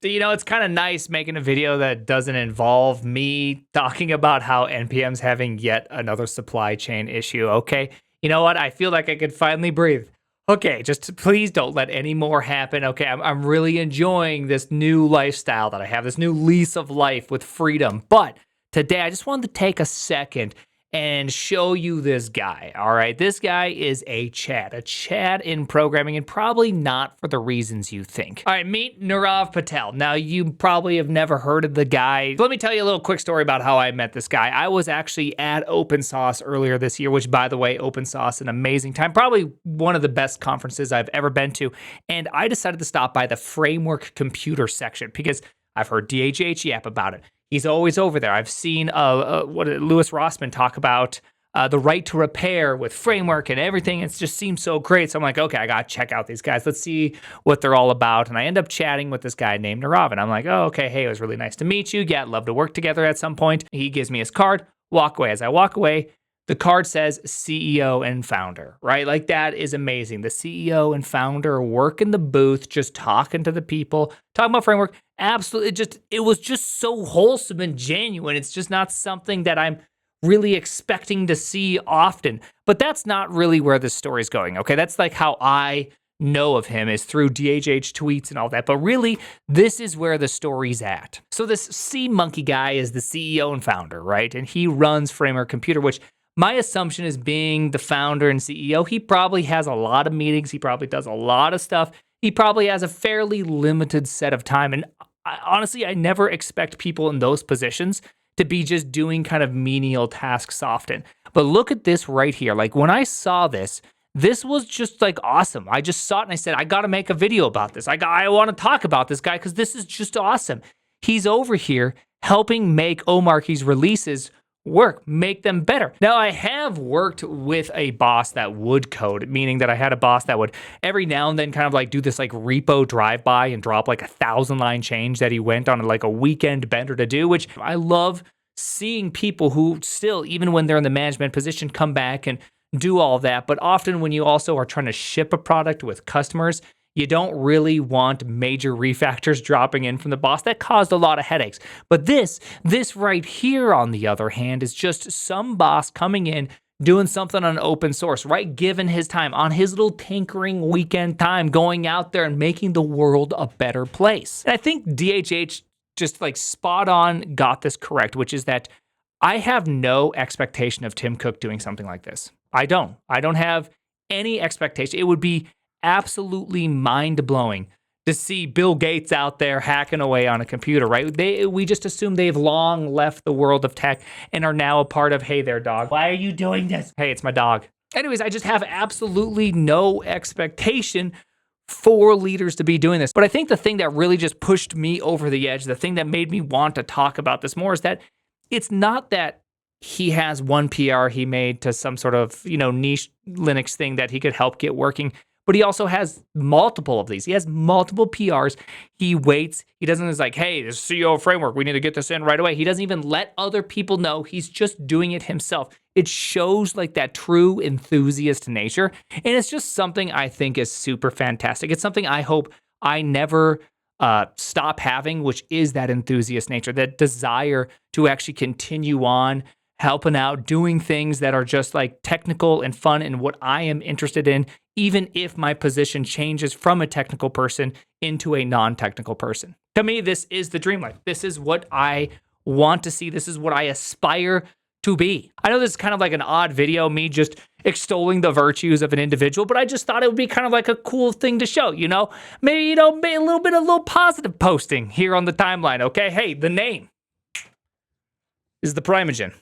It's kind of nice making a video that doesn't involve me talking about how NPM's having yet another supply chain issue. Okay. You know what? I feel like I could finally breathe. Okay, just please don't let any more happen. Okay, I'm really enjoying this new lifestyle that I have, this new lease of life with freedom. But today, I just wanted to take a second and show you this guy. All right, this guy is a Chad in programming, and probably not for the reasons you think. All right, meet Nirav Patel. Now, you probably have never heard of the guy. Let me tell you a little quick story about how I met this guy. I was actually at Open Source earlier this year, which, by the way, Open Source, an amazing time, probably one of the best conferences I've ever been to. And I decided to stop by the framework computer section because I've heard DHH yap about it. He's always over there. I've seen Louis Rossman talk about the right to repair with framework and everything. It just seems so great. So I'm like, okay, I got to check out these guys. Let's see what they're all about. And I end up chatting with this guy named Nirav. And I'm like, oh, okay, hey, it was really nice to meet you. Yeah, I'd love to work together at some point. He gives me his card, walk away. As I walk away, the card says CEO and founder, right? Like, that is amazing. The CEO and founder work in the booth, just talking to the people, talking about framework. Absolutely, it was just so wholesome and genuine. It's just not something that I'm really expecting to see often. But that's not really where the story's going, okay? That's like how I know of him, is through DHH tweets and all that. But really, this is where the story's at. So this C Monkey guy is the CEO and founder, right? And he runs Framework Computer, which my assumption is, being the founder and CEO, he probably has a lot of meetings. He probably does a lot of stuff. He probably has a fairly limited set of time. And honestly, I never expect people in those positions to be just doing kind of menial tasks often. But look at this right here. Like, when I saw this, this was just like awesome. I just saw it and I said, I got to make a video about this. I want to talk about this guy because this is just awesome. He's over here helping make Omarchy's releases work, make them better. Now, I have worked with a boss that would code, meaning that I had a boss that would every now and then kind of like do this like repo drive-by and drop like 1,000-line change that he went on like a weekend bender to do, which I love seeing people who still, even when they're in the management position, come back and do all that. But often when you also are trying to ship a product with customers, you don't really want major refactors dropping in from the boss. That caused a lot of headaches. But this right here, on the other hand, is just some boss coming in, doing something on open source, right? Given his time, on his little tinkering weekend time, going out there and making the world a better place. And I think DHH just like spot on got this correct, which is that I have no expectation of Tim Cook doing something like this. I don't have any expectation. It would be absolutely mind-blowing to see Bill Gates out there hacking away on a computer, right? We just assume they've long left the world of tech and are now a part of, hey there, dog. Why are you doing this? Hey, it's my dog. Anyways, I just have absolutely no expectation for leaders to be doing this. But I think the thing that really just pushed me over the edge, the thing that made me want to talk about this more, is that it's not that he has one PR he made to some sort of, niche Linux thing that he could help get working. But he also has multiple of these. He has multiple PRs. He waits. He doesn't is like, hey, this is CEO framework, we need to get this in right away. He doesn't even let other people know. He's just doing it himself. It shows like that true enthusiast nature. And it's just something I think is super fantastic. It's something I hope I never stop having, which is that enthusiast nature, that desire to actually continue on helping out, doing things that are just like technical and fun and what I am interested in, even if my position changes from a technical person into a non-technical person. To me, this is the dream life. This is what I want to see. This is what I aspire to be. I know this is kind of like an odd video, me just extolling the virtues of an individual, but I just thought it would be kind of like a cool thing to show, Maybe, a little positive posting here on the timeline, okay? Hey, the name is the Primogen.